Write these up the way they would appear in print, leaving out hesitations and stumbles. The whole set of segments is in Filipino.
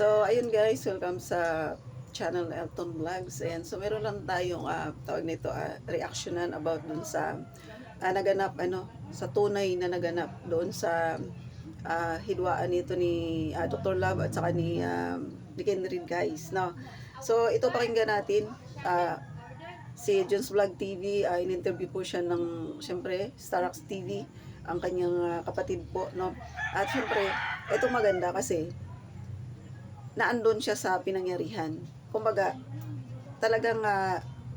So, ayun guys, welcome sa channel Elton Vlogs. Ayan, so meron lang tayong tawag nito, reactionan about dun sa naganap, sa tunay na naganap doon sa hidwaan nito ni Dr. Love at saka ni Kenrid guys. No? So, ito pakinggan natin. Si Jones Vlog TV, in-interview po siya ng, syempre, Starax TV, ang kanyang kapatid po. No? At syempre, ito maganda kasi naandun siya sa pinangyarihan. Kumbaga, talagang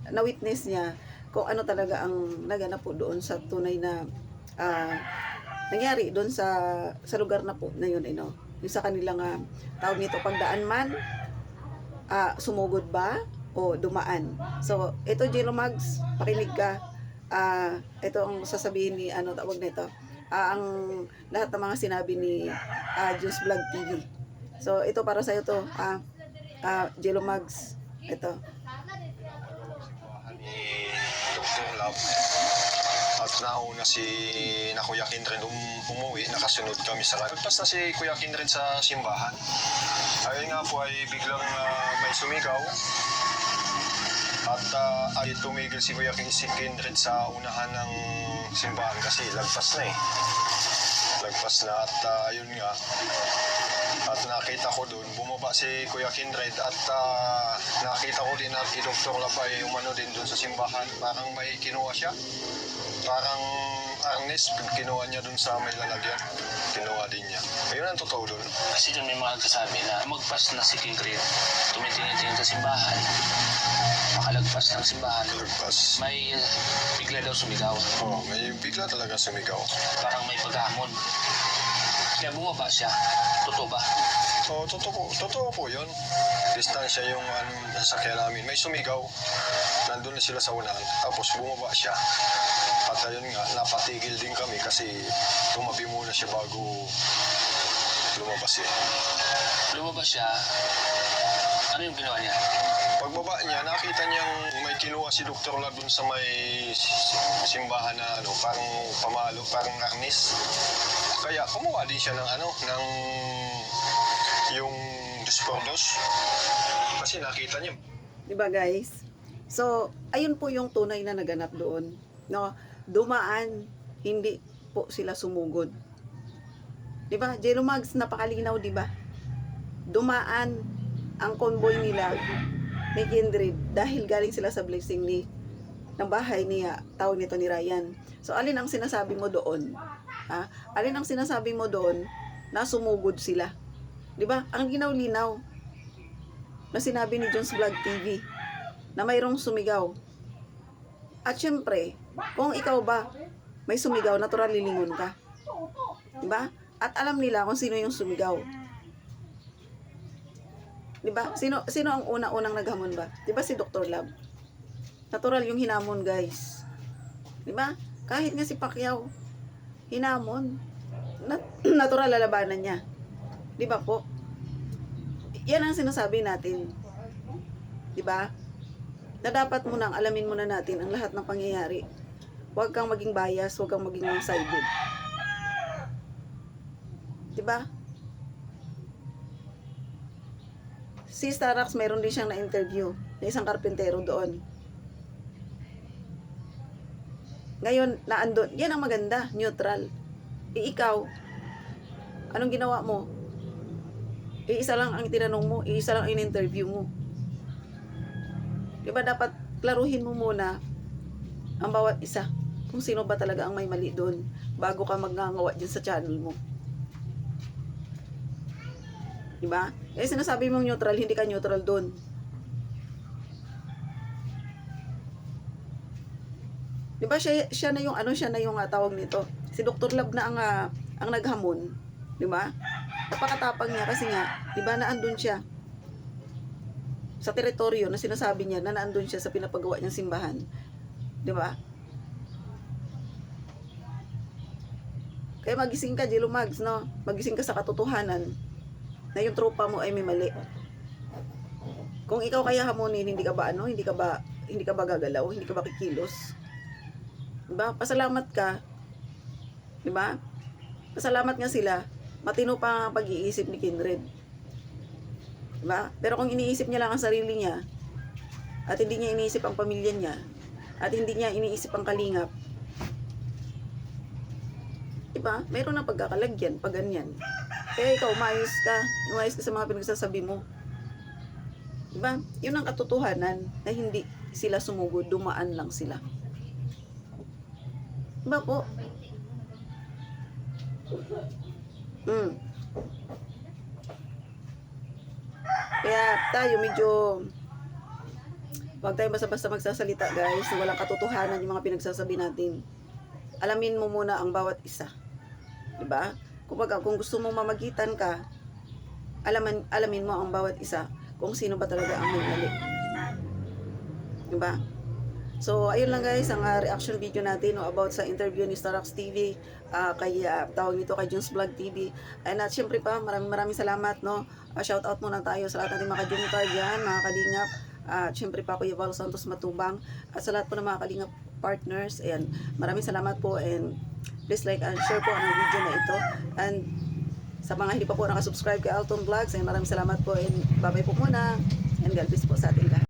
na-witness niya kung ano talaga ang naganap po doon sa tunay na nangyari doon sa lugar na po na yun, yung sa kanilang tawag nito, pagdaan man, sumugod ba o dumaan. So, ito Gino Mags, pakinig ka. Ito ang sasabihin ni tawag nito, ang lahat ng mga sinabi ni Jones Vlog TV. So, ito para sa'yo to, Jello Mags. Ito. Ni Dr. Love. At nauna si Kuya Kindred umuwi, nakasunod kami sa kanila. Tapos na si Kuya Kindred sa simbahan. Ayun nga po ay biglang may sumigaw. At ay tumigil si Kuya Kindred sa unahan ng simbahan kasi lagpas na eh. Lagpas na at ayun nga. At nakita ko doon, bumaba si Kuya Kindred at nakita ko din at si Dr. Labay umano din doon sa simbahan. Parang may kinuha siya. Parang arnes, kinuha niya doon sa may lalagyan. Kinuha din niya. Ayun ang totoo doon. Kasi doon may mga nagsasabi na magpas na si Kindred, tumitingin-tingin sa simbahan, makalagpas ng simbahan, Lagpas. may bigla daw sumigaw. Oo, may bigla talaga sumigaw. Parang may paghamon. Kaya bumaba siya. Totoo ba? Oo, totoo po yun. Distansya yung sasakyan namin. May sumigaw. Nandun na sila sa unahan. Tapos bumaba siya. At ayun nga, napatigil din kami kasi tumabi muna siya bago lumabas eh. Lumabas siya. Ano yung ginawa niya? Pagbaba niya, nakita niyang may kinuha si Dr. Lab dun sa may simbahan na parang pamalo, parang arnis. Kaya kumuha din siya ng ng yung dispordos. Kasi nakita niya. Diba guys? So, ayun po yung tunay na naganap doon. No? Dumaan, hindi po sila sumugod. Diba? Jello Mags, napakalinaw, diba? Dumaan ang convoy nila ni Kindred dahil galing sila sa blessing ng bahay ni tawag nito ni Ryan. So, alin ang sinasabi mo doon? Alin ang sinasabi mo doon na sumugod sila? Diba? Ang ginaw-linaw na sinabi ni Jones Vlog TV na mayroong sumigaw. At syempre, kung ikaw ba may sumigaw, natural lilingon ka. Diba? At alam nila kung sino yung sumigaw. Diba? Sino ang unang naghamon ba? Diba si Dr. Love? Natural yung hinamon, guys. Diba? Kahit nga si Pacquiao, hinamon. Natural lalabanan niya. Diba po? Yan ang sinasabi natin. Diba? Na dapat mo nang alamin muna natin ang lahat ng pangyayari. Huwag kang maging bias, huwag kang maging one-sided. Diba? Si Starax, meron din siyang na-interview na isang karpentero doon. Ngayon, naandun. Yan ang maganda, neutral. Ikaw, anong ginawa mo? Iisa lang ang tinanong mo, iisa lang ang in-interview mo. Diba dapat klaruhin mo muna ang bawat isa kung sino ba talaga ang may mali doon bago ka magngangawa dyan sa channel mo. Diba? Eh sinasabi mong neutral, hindi ka neutral doon. Diba siya na yung tawag nito. Si Dr. Love na ang naghamon. Diba? Napakatapang niya kasi nga, diba naandun siya sa teritoryo na sinasabi niya na naandun siya sa pinapagawa niyang simbahan. Diba? Kaya magising ka, Jello Mags, no? Magising ka sa katotohanan na yung tropa mo ay may mali. Kung ikaw kaya hamunin, hindi ka ba gagalaw, hindi ka ba kikilos? Diba? Pasalamat ka. Diba? Pasalamat nga sila. Matino pa ang pag-iisip ni Kindred. Diba? Pero kung iniisip niya lang ang sarili niya, at hindi niya iniisip ang pamilya niya, at hindi niya iniisip ang kalingap, diba? Mayroon ng pagkakalagyan pag ganyan. Kaya ikaw, umayos ka sa mga pinagsasabi mo. Diba? Yun ang katotohanan na hindi sila sumugod, dumaan lang sila. Diba po? Kaya tayo medyo huwag tayong basta-basta magsasalita, guys, na walang katotohanan yung mga pinagsasabi natin. Alamin mo muna ang bawat isa. 'Di ba? Kung gusto mong mamagitan ka, alamin mo ang bawat isa kung sino ba talaga ang may mali. 'Di ba? So, ayun lang guys, ang reaction video natin about sa interview ni Starax TV kay tawag nito kay Junes Vlog TV. And at syempre pa, maraming salamat, no. Shout out muna tayo sa lahat ng mga Junior dyan, mga kalingap. Syempre pa Kuya Val Santos Matubang at sa lahat po ng mga kalingap partners. Ayan, maraming salamat po and please like and share po ang video na ito. And sa mga hindi pa po nakasubscribe kay Alton Vlogs, maraming salamat po and bye-bye po muna. And God bless po sa ating lahat.